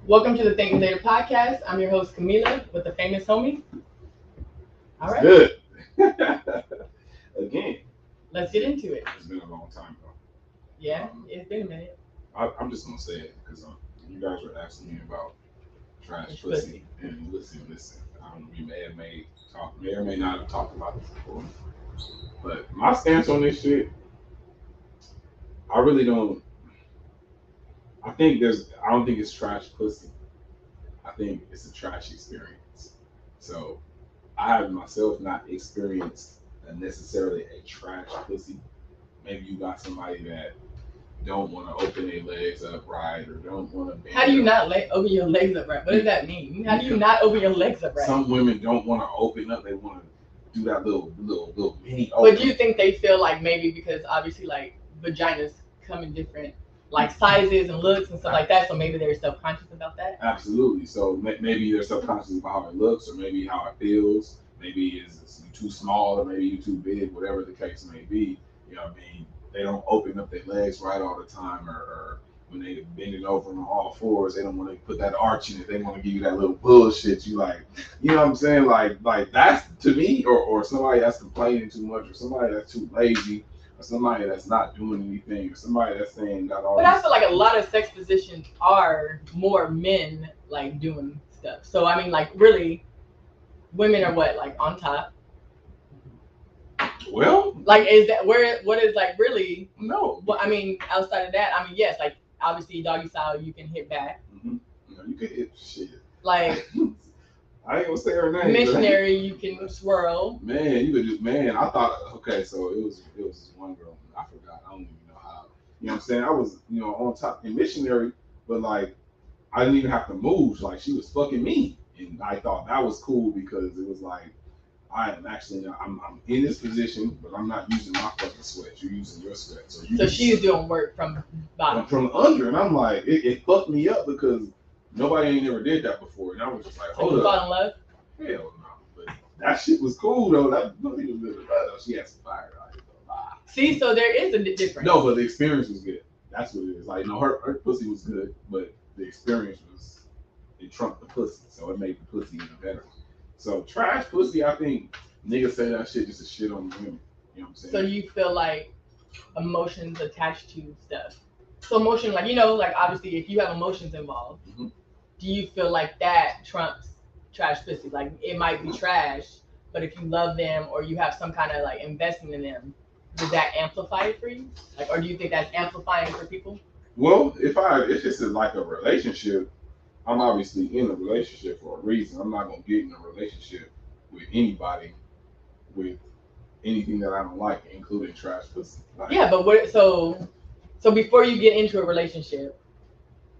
Welcome to the Think Later podcast. I'm your host Kamilah with the famous homie. All right, Good. Again, let's get into it. it's been a long time though. Yeah, it's been a minute. I'm just gonna say it because you guys were asking me about trash It's pussy, and listen. We may or may not have talked about this before, but my stance on this shit, I really don't. I don't think it's trash pussy. I think it's a trash experience. So I have myself not experienced necessarily a trash pussy. Maybe you got somebody that don't want to open their legs up right or don't want to bend. How do you not open your legs up right? What does that mean? How do you not open your legs up right? Some women don't want to open up. They want to do that little mini open. But do you think they feel like maybe because obviously like vaginas come in different like sizes and looks and stuff like that, so maybe they're self-conscious about that? Absolutely. So maybe they're subconscious about how it looks, or maybe how it feels. Maybe it's you too small, or maybe you too big, whatever the case may be. You know what I mean? They don't open up their legs right all the time, or when they bending over on all fours, they don't want to put that arch in it. They want to give you that little bullshit. You like, you know what I'm saying? Like that's to me, or somebody that's complaining too much, or somebody that's too lazy, or somebody that's not doing anything, or somebody that's saying got all. But I feel like a lot of sex positions are more men like doing stuff. So I mean, like really, women are what like on top. Well, like is that where what is like really no. Well, I mean, outside of that, I mean, yes, like obviously doggy style, you can hit back. Mm-hmm. You can hit shit. Like I ain't gonna say her name. Missionary, you can swirl. Man, you could just I thought okay, so it was this one girl. I forgot. I don't even know how. You know what I'm saying? I was on top in missionary, but like I didn't even have to move. Like she was fucking me, and I thought that was cool because it was like I am actually I'm in this position, but I'm not using my fucking sweat. You're using your sweat, so she's doing work from bottom, from under, and I'm like it fucked me up because nobody ain't ever did that before, and I was just like, hold up. Fall in love? Hell no, but that shit was cool though. That pussy was good. She had some fire. See, so there is a difference. No, but the experience was good. That's what it is. Like, her pussy was good, but the experience it trumped the pussy, so it made the pussy even better. So trash pussy, I think niggas say that shit just to shit on women. You know what I'm saying? So you feel like emotions attached to stuff. So emotion, like like obviously if you have emotions involved, mm-hmm. Do you feel like that trumps trash pussy? Like it might be trash, but if you love them or you have some kind of like investment in them, does that amplify it for you? Like, or do you think that's amplifying for people? Well, if it's like a relationship, I'm obviously in a relationship for a reason. I'm not gonna get in a relationship with anybody with anything that I don't like, including trash pussy. Like, yeah, but what? So before you get into a relationship,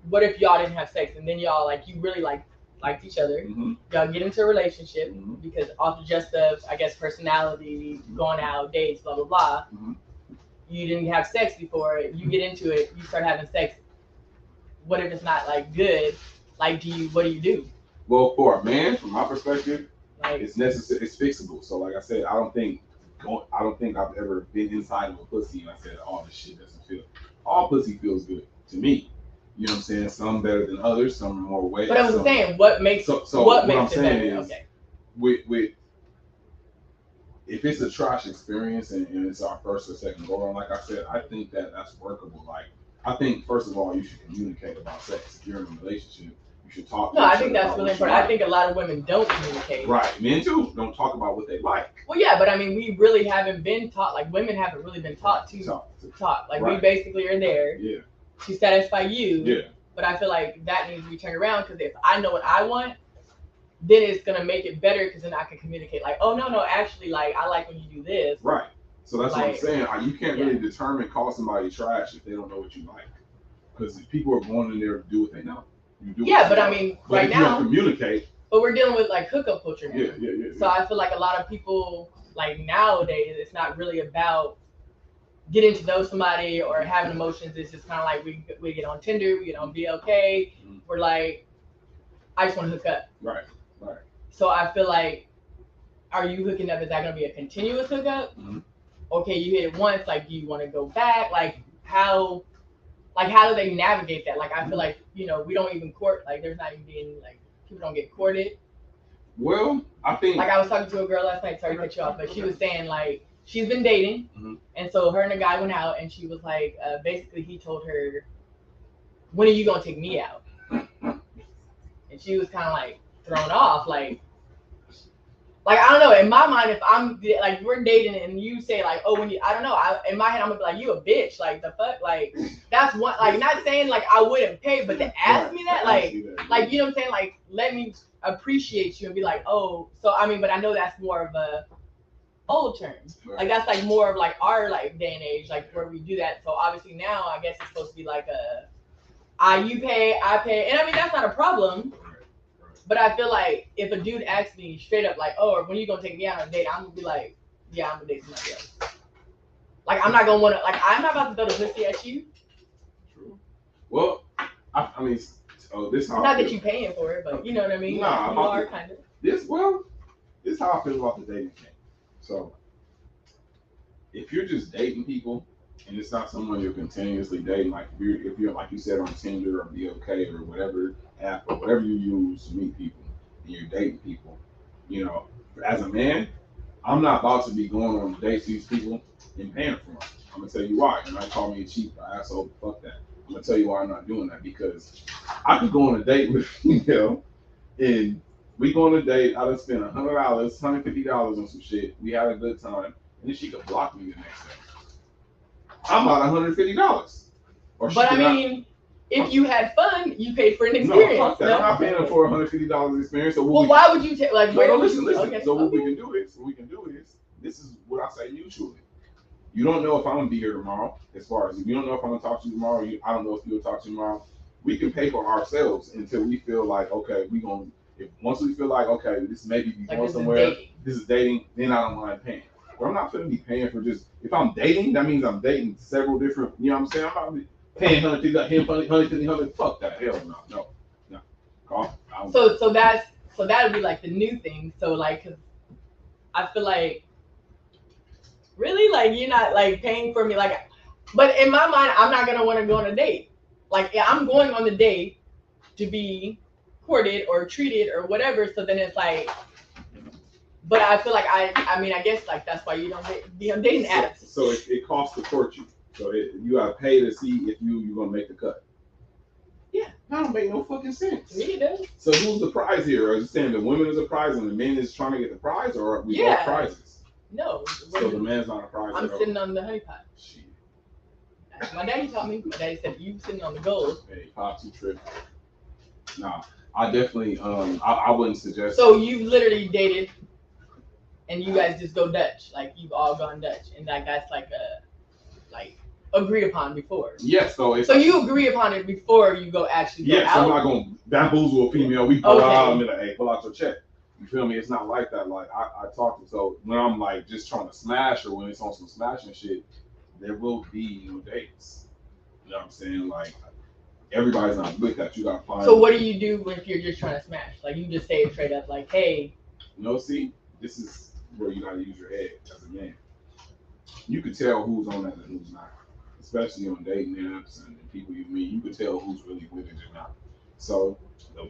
what if y'all didn't have sex and then y'all like you really liked each other? Mm-hmm. Y'all get into a relationship mm-hmm. because off of just of I guess personality, mm-hmm. going out, dates, blah blah blah. Mm-hmm. You didn't have sex before. You get into it. You start having sex. What if it's not like good? Like, what do you do? Well, for a man, from my perspective, like, it's necessary. It's fixable. So, like I said, I don't think I've ever been inside of a pussy and I said, "Oh, this shit doesn't feel." All pussy feels good to me. You know what I'm saying? Some better than others. Some are more wet. But I was saying, what makes what makes it better? Okay. With if it's a trash experience and it's our first or second go around, like I said, I think that's workable. Like I think first of all, you should communicate about sex. If you're in a relationship, you should talk. No, I think that's really important. I think a lot of women don't communicate. Right, men too don't talk about what they like. Well, yeah, but I mean, we really haven't been taught. Like women haven't really been taught to talk. Like we basically are there. Yeah. To satisfy you. Yeah. But I feel like that needs to be turned around because if I know what I want, then it's gonna make it better because then I can communicate. Like, oh no, actually, like I like when you do this. Right. So that's what I'm saying. You can't really call somebody trash if they don't know what you like. Because people are going in there to do what they know. You do. Yeah, but I mean, but right if now, you don't communicate. But we're dealing with like hookup culture now. Yeah. So I feel like a lot of people like nowadays, it's not really about getting to know somebody or having emotions. It's just kind of like we get on Tinder, we get on BLK. Mm-hmm. We're like, I just want to hook up. Right. So I feel like, are you hooking up? Is that going to be a continuous hookup? Mm-hmm. Okay, you hit it once. Like, do you want to go back? Like, how like how do they navigate that? Like I feel like we don't even court. Like there's not even being like people don't get courted. Well, I think like I was talking to a girl last night. Sorry to cut you off, but she was saying like she's been dating, and so her and a guy went out, and she was like, basically he told her, "When are you gonna take me out?" And she was kind of like thrown off, like I don't know. In my mind, if I'm like we're dating and you say like, "Oh, when you," I don't know. In my head, I'm gonna be like, "You a bitch." Like the fuck. Like that's one. Like not saying like I wouldn't pay, but to ask me that, like you know what I'm saying. Like let me appreciate you and be like, "Oh." So I mean, but I know that's more of a old term. Like that's like more of like our like day and age, like where we do that. So obviously now, I guess it's supposed to be like you pay, I pay, and I mean that's not a problem. But I feel like if a dude asks me straight up, like, "Oh, when you gonna take me out on a date?" I'm gonna be like, "Yeah, I'm gonna date somebody else." Like, I'm not gonna wanna, like, I'm not about to throw the pussy at you. True. Well, I mean, this how. Not that you paying for it, but you know what I mean. Nah, like, you are kind of. This this how I feel about the dating thing. So, if you're just dating people and it's not someone you're continuously dating, like if you're like you said on Tinder or BOK or whatever app or whatever you use to meet people and you're dating people, as a man, I'm not about to be going on dates with these people and paying for them. I'm gonna tell you why. You might call me a cheap asshole, fuck that. I'm gonna tell you why I'm not doing that because I could go on a date with a female and we go on a date, I done spent $100, $150 on some shit. We had a good time, and then she could block me the next day. I'm about $150. But I mean, if you had fun, you paid for an experience. No, fuck that. I'm not paying for $150 experience. So why would you take? Like, where listen. Okay, so what we can do is, this is what I say mutually. You don't know if I'm gonna be here tomorrow. As far as you don't know if I'm gonna talk to you tomorrow. I don't know if you'll talk to you tomorrow. We can pay for ourselves until we feel like okay, once we feel like okay, this maybe be going somewhere. This is dating. Then I don't mind paying. But I'm not gonna be paying for just if I'm dating. That means I'm dating several different. You know what I'm saying? I'm not paying $150. Fuck that. Hell no. So that would be like the new thing. So like, cause I feel like really like you're not like paying for me like, but in my mind I'm not gonna want to go on a date. Like I'm going on the date to be courted or treated or whatever. So then it's like, but I feel like I mean I guess like that's why you don't be on dating apps. So it costs to court you. So you gotta pay to see if you're gonna make the cut. Yeah, that don't make no fucking sense. To me it does. So who's the prize here? Are you saying the women is a prize and the men is trying to get the prize, or are we both prizes? No. So the man's not a prize. I'm sitting on the honey pot. Shit. My daddy taught me. My daddy said you sitting on the gold. Hey, pops, you tripping? Nah, I definitely I wouldn't suggest. So you literally dated, and you guys just go Dutch, like you've all gone Dutch, and that's like agreed upon before. Yes, so you agree upon it before you go actually go out. I'm not gonna bamboozle a female. We pull out and be like, hey, pull out your check. You feel me? It's not like that. Like I talk to so when I'm like just trying to smash or when it's on some smashing shit, there will be no dates. You know what I'm saying? Like everybody's not with that. You gotta find. So what do you do if you're just trying to smash? Like you just say it straight up, like, hey. See, this is where you gotta use your head as a man. You can tell who's on that and who's not. Especially on dating apps and people you meet, you can tell who's really with it or not. So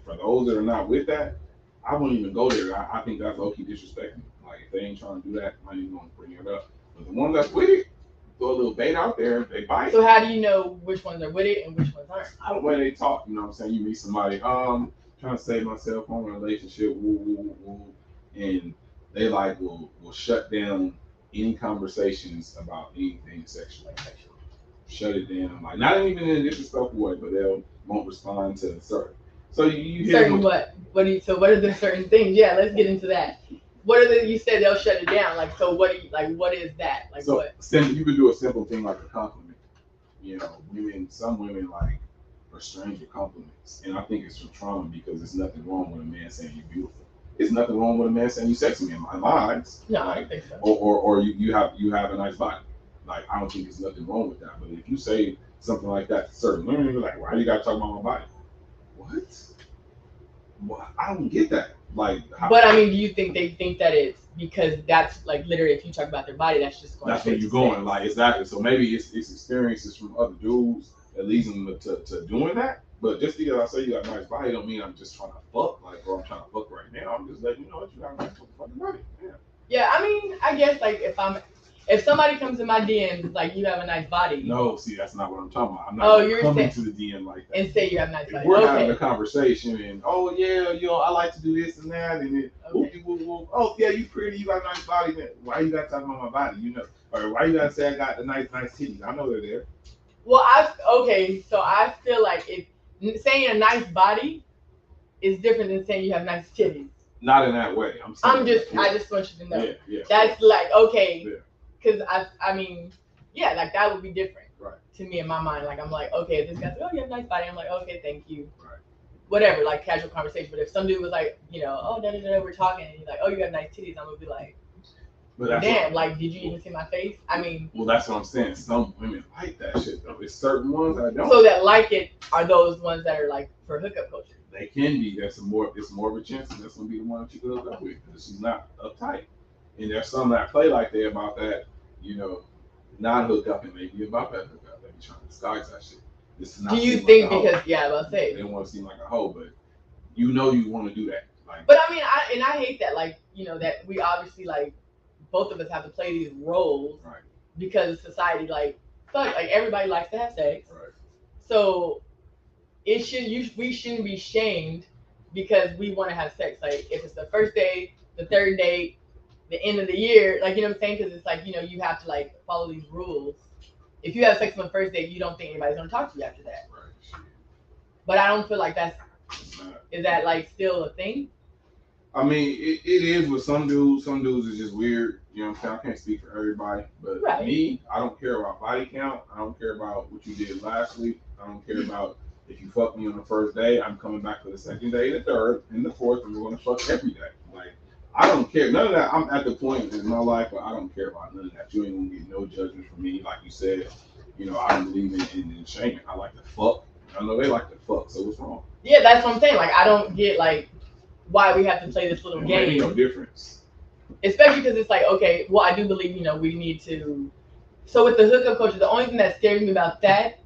for those that are not with that, I wouldn't even go there. I think that's low-key disrespecting. Like if they ain't trying to do that, I ain't even gonna bring it up. But the ones that's with it, throw a little bait out there, they bite. So how do you know which ones are with it and which ones aren't? The way they talk, you know what I'm saying? You meet somebody, trying to save myself on a relationship, and they like will shut down any conversations about anything sexual. Shut it down, like not even in a disrespectful way, but they won't respond to certain. So you hear certain what? What are the certain things? Yeah, let's get into that. What are you said they'll shut it down? Like so, what is that? Like so what? You could do a simple thing like a compliment. Some women like are strange with compliments, and I think it's from trauma because there's nothing wrong with a man saying you're beautiful. There's nothing wrong with a man saying you sexy in my eyes. No, I don't think so. Or you have a nice body. Like I don't think there's nothing wrong with that. But if you say something like that to certain women, you're like, why do you gotta talk about my body? What? Well, I don't get that. Like, but I mean, do you think they think that it's because that's like literally if you talk about their body, that's just going. That's where you're going. Like exactly. So maybe it's experiences from other dudes it leads them to doing that. But just because I say you got a nice body, don't mean I'm just trying to fuck, like, or I'm trying to fuck right now. I'm just letting you know that you got a nice fucking body. Yeah. Yeah, I mean, I guess like if somebody comes in my DMs like you have a nice body. No, see, that's not what I'm talking about. I'm not coming to the DM like that. And say you have a nice body. If we're having a conversation and I like to do this and that and then oh yeah, you pretty, you got a nice body. Man, why you got to talk about my body? Or why you got to say I got the nice titties? I know they're there. Well, so I feel like if saying a nice body is different than saying you have nice titties. Not in that way. I just want you to know. Yeah. That's like okay, because I mean, yeah, like that would be different. Right. To me in my mind, like I'm like, okay, this guy's like, oh, you have a nice body. I'm like, okay, thank you. Right. Whatever, like casual conversation. But if some dude was like, oh, we're talking, and he's like, oh, you got nice titties, I'm gonna be like, damn, like, did you even see my face? I mean, well, that's what I'm saying. Some women like that shit though. It's certain ones that don't. So that like it are those ones that are like for hookup culture. They can be. It's more of a chance that's gonna be the one that you can hook up with because she's not uptight. And there's some that play like they about that, not hook up and maybe about that hook up. They be trying to disguise that shit. This is not. Do you think because I'll say they want to seem like a hoe, but you want to do that. Like, but I mean, I hate that. Like, that we obviously like both of us have to play these roles, right? Because society like everybody likes to have sex, right? So we shouldn't be shamed because we want to have sex. Like if it's the first date, the third date, the end of the year, like what I'm saying, because it's like you have to like follow these rules. If you have sex on the first date, you don't think anybody's gonna talk to you after that. Right. But I don't feel like is that like still a thing? I mean, it is with some dudes. Some dudes is just weird. You know what I'm saying? I can't speak for everybody, but me, I don't care about body count. I don't care about what you did last week. I don't care about if you fucked me on the first day. I'm coming back for the second day, the third, and the fourth, and we're gonna fuck every day. Like, I don't care. None of that. I'm at the point in my life where I don't care about none of that. You ain't gonna get no judgment from me. Like you said, I don't believe in shaming. I like to fuck. I know they like to fuck, so what's wrong? Yeah, that's what I'm saying. Like, I don't get like why we have to play this little game. No difference. Especially because it's like, okay, well, I do believe, we need to. So with the hookup culture, the only thing that scares me about that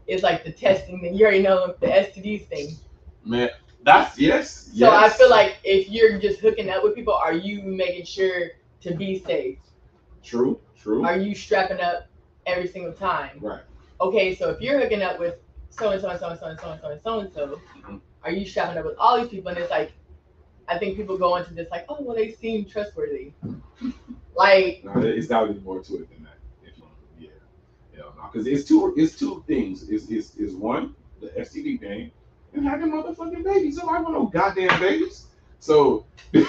is like the testing thing. You already know the STDs thing. Man, that's yes. So I feel like if you're just hooking up with people, are you making sure to be safe? True. Are you strapping up every single time? Right. Okay, so if you're hooking up with so and so and so and so and so and so and so and so, are you strapping up with all these people? And it's like, I think people go into this like, oh, well, they seem trustworthy. Like, no, it's got to be more to it than that. Because it's two things. Is one the STD thing and having motherfucking babies. So I want no goddamn babies. So you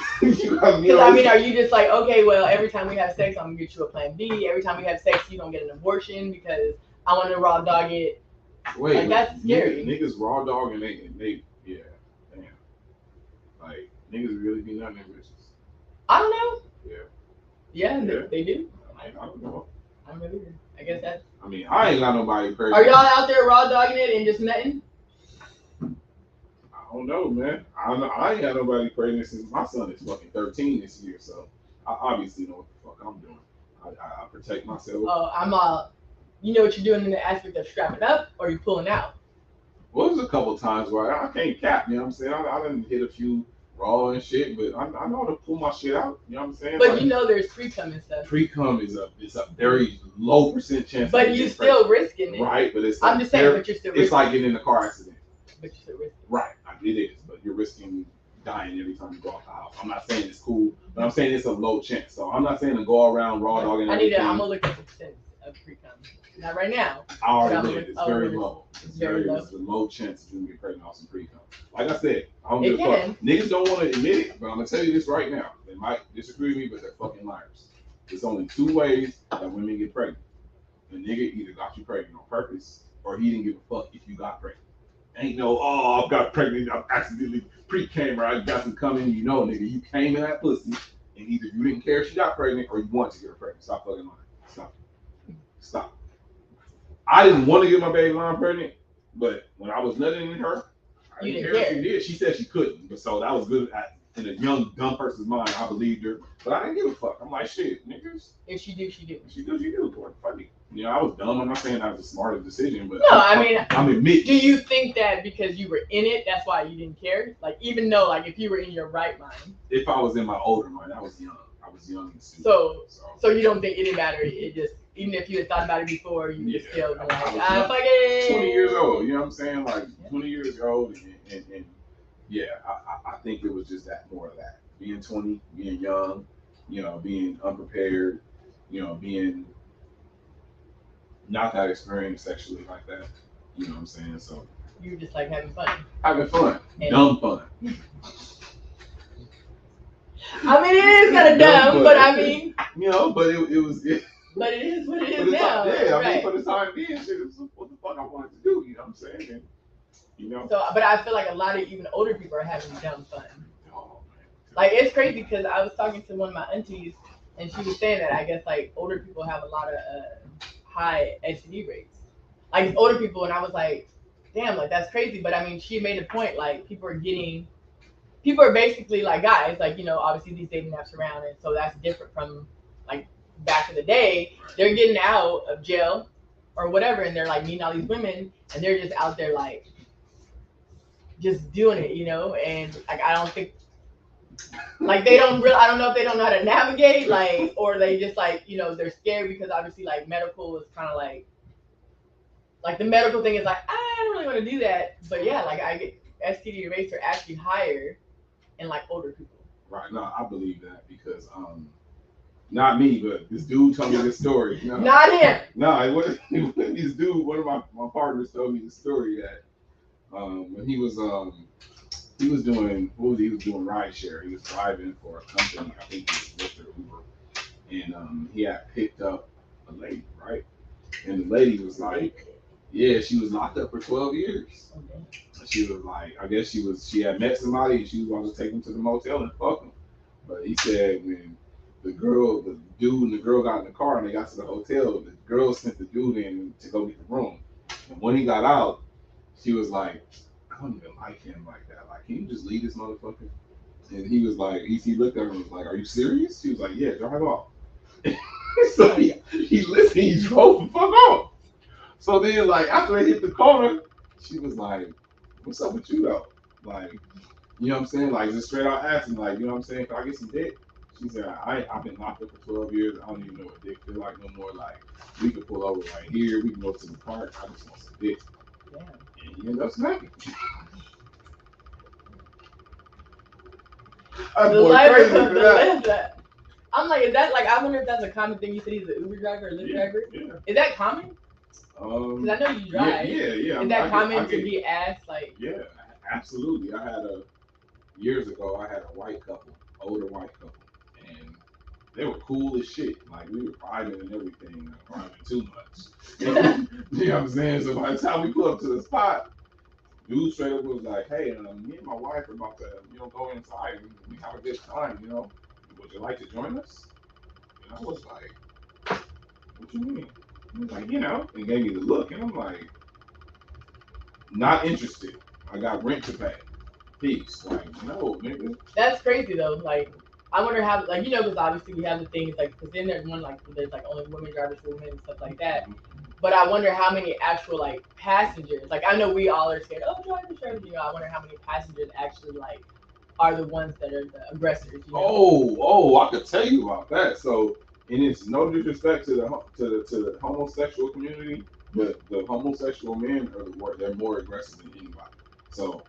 got me. Because I mean, are you just like, okay, well, every time we have sex, I'm gonna get you a Plan B. Every time we have sex, you don't get an abortion because I want to raw dog it. Wait, like, that's scary. Niggas raw dog and they yeah, damn. Like, niggas really be nothing in bitches. I don't know. Yeah. Yeah. They do. I don't know. I don't know either. I guess that's. I mean, I ain't got nobody crazy. Are y'all out there raw dogging it and just nutting? I don't know, man. I ain't got nobody pregnant since my son is fucking 13 this year, so I obviously know what the fuck I'm doing. I protect myself. Oh, I'm you know what you're doing in the aspect of strapping up, or you pulling out? Well, there's a couple times where I can't cap, you know what I'm saying? I done hit a few raw and shit, but I know how to pull my shit out, you know what I'm saying? But like, there's pre-cum and stuff. Pre-cum is a very low percent chance. But you still risking it. Right, but it's I'm just saying, but you're still risking it. It's like getting in a car accident. But you're still risking it. Right, it is, but you're risking dying every time you go out the house. I'm not saying it's cool, but I'm saying it's a low chance. So I'm not saying to go around raw dogging everything. I'm gonna look at the percent of pre-cum. Not right now. I already did. It's very low. It's very low. It's a low chance that you can get pregnant off some pre-cum. Like I said, I don't give a fuck. Niggas don't want to admit it, but I'm gonna tell you this right now. They might disagree with me, but they're fucking liars. There's only two ways that women get pregnant. The nigga either got you pregnant on purpose, or he didn't give a fuck if you got pregnant. Ain't no, oh, I got pregnant, I accidentally pre-came, or I got some coming. You know, nigga, you came in that pussy, and either you didn't care if she got pregnant, or you wanted to get her pregnant. Stop fucking lying. Stop. I didn't want to get my baby mom pregnant, but when I was nutting in her, I didn't care if she did. She said she couldn't, but so that was good. In a young, dumb person's mind, I believed her, but I didn't give a fuck. I'm like, shit, niggas. If she do, she do. If she do, she do. Boy, fuck me. You know, I was dumb. I'm not saying that was the smartest decision, but No, I mean, I'm admitting. do you think that because you were in it, that's why you didn't care? Like, even though, like, if you were in your right mind. If I was in my older mind, I was young. I was young and stupid. So you don't think it didn't matter? It just, even if you had thought about it before, you just still be like, fuck it. 20 years old, you know what I'm saying? Like 20 years old, and yeah, I think it was just that more of that. Being 20, being young, you know, being unprepared, you know, being not that experienced sexually like that. You know what I'm saying? So you were just like having fun. Having fun. And dumb fun. I mean, it is kind of dumb, but I mean, you know, but it was. But it is what it is now. Yeah, I right. mean, for the time being, shit, it's what the fuck I wanted to do. You know what I'm saying? And, you know. So, but I feel like a lot of even older people are having dumb fun. Oh, like it's crazy because I was talking to one of my aunties, and she was saying that I guess like older people have a lot of high STD rates. Like older people, and I was like, damn, like that's crazy. But I mean, she made a point like people are basically like guys, like obviously these dating apps around, and so that's different from like back in the day. They're getting out of jail or whatever, and they're like meeting all these women, and they're just out there like just doing it, and like I don't think like they don't really, I don't know if they don't know how to navigate, like, or they just like they're scared because obviously like medical is kind of like the medical thing is like I don't really want to do that, but yeah, like I get STD rates are actually higher in like older people. Right. No, I believe that because not me, but this dude told me this story. No, not him. No, this dude, one of my partners told me the story that when he was doing he was doing ride share. He was driving for a company, I think it was Lyft or Uber, and he had picked up a lady, right? And the lady was like, yeah, she was locked up for 12 years. Okay. She was like, I guess she had met somebody and she was going to take him to the motel and fuck him. But he said when the dude and the girl got in the car and they got to the hotel, the girl sent the dude in to go get the room. And when he got out, she was like, I don't even like him like that. Like, can you just leave this motherfucker? And he was like, he looked at her and was like, are you serious? She was like, yeah, drive off. So he listened, he drove the fuck off. So then, like, after they hit the corner, she was like, what's up with you, though? Like, you know what I'm saying? Like, just straight out asking, like, you know what I'm saying? Can I get some dick? She said, I've been locked up for 12 years. I don't even know what dick feel like no more. Like, we can pull over right here. We can go to the park. I just want some dick. Yeah. And he ended up smacking. I'm like, is that like? I wonder if that's a common thing. You said he's an Uber driver or Lyft driver. Yeah. Is that common? Because I know you drive. Yeah. Is that common to be asked? Like, yeah, absolutely. Years ago, I had a white couple, older white couple, and they were cool as shit. Like we were vibing and everything, not vibing too much. You know what I'm saying? So by the time we pull up to the spot, dude straight up was like, "Hey, me and my wife are about to, go inside and we have a good time. Would you like to join us?" And I was like, "What you mean?" He was like, and gave me the look, and I'm like, not interested. I got rent to pay. Peace. Like, no, nigga. That's crazy though. Like, I wonder how, like, because obviously we have the things like, because then there's one like there's like only women drivers for women and stuff like that. Mm-hmm. But I wonder how many actual like passengers. Like, I know we all are scared. Oh, drivers. I wonder how many passengers actually like are the ones that are the aggressors. Oh, I could tell you about that. So, and it's no disrespect to the homosexual community, but the homosexual men they're more aggressive than anybody. So,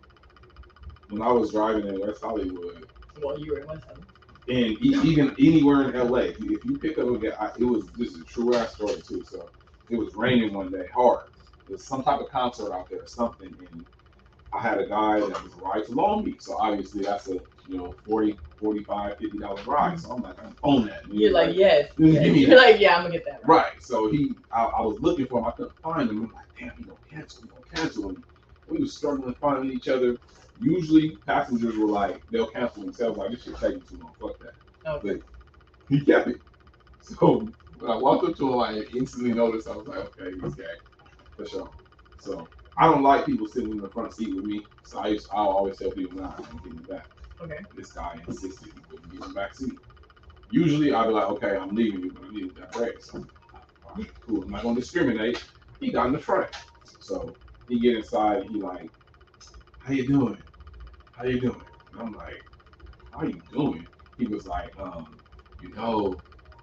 when I was driving in West Hollywood, well, you were in West Hollywood, and even anywhere in LA, if you pick up a guy, this is a true ass story too. So, it was raining one day hard. There's some type of concert out there or something, and I had a guy that was a ride to Long Beach, so obviously that's a $40, $45, $50 ride. So I'm like, I'm on that. You're like, yes. You're like, yeah, I'm gonna get that. Right. So I was looking for him. I couldn't find him. I'm like, damn, he gonna cancel. And we were struggling finding each other. Usually passengers were like, they'll cancel themselves. Like, this shit taking too long. Fuck that. Okay. But he kept it. So when I walked up to him, I instantly noticed. I was like, okay, he's gay for sure. So I don't like people sitting in the front seat with me, so I'll always tell people, nah, I'm gonna give you back. Okay. This guy insisted he wouldn't give him back seat. Usually I'll be like, okay, I'm leaving you, but I needed that break. So All right, cool. I'm not gonna discriminate. He got in the front. So he get inside and he like, how you doing? How you doing? And I'm like, how you doing? He was like, you know,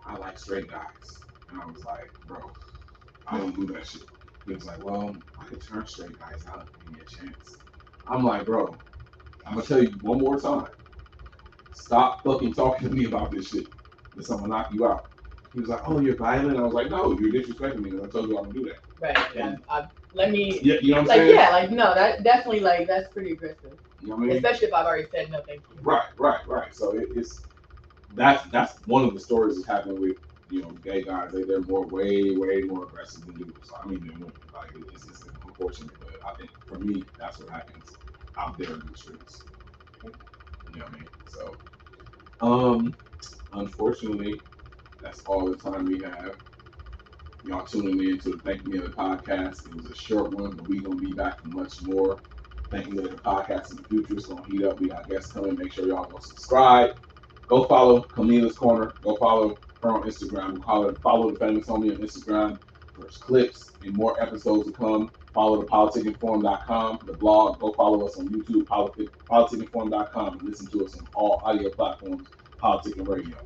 I like straight guys. And I was like, bro, I don't do that shit. He was like, well, I can turn straight guys out. Give me a chance. I'm like, bro, I'm gonna tell you one more time. Stop fucking talking to me about this shit. Because I'm gonna knock you out. He was like, oh, you're violent? I was like, no, you're disrespecting me because I told you I don't do that. Right. Yeah. Let me. Yeah, you know what I'm like, saying? yeah, like, no, that definitely, like, that's pretty aggressive. You know what I mean? Especially if I've already said no, thank you. Right. So it's that's one of the stories that's happening with gay guys. They're way more aggressive than dudes. So, I mean, than women. Like it's unfortunate, but I think for me that's what happens out there in the streets. You know what I mean? So unfortunately, that's all the time we have. Y'all tuning in to the Thank Me Later podcast. It was a short one, but we're gonna be back for much more. Thank Me Later podcast in the future. It's gonna heat up. We got guests coming. Make sure y'all go subscribe. Go follow Kamilah's Corner. Go follow her on Instagram. Follow the Famous Homie on Instagram for clips and more episodes to come. Follow the politicandforum.com, the blog. Go follow us on YouTube, politicandforum.com, and listen to us on all audio platforms, Politic and Radio.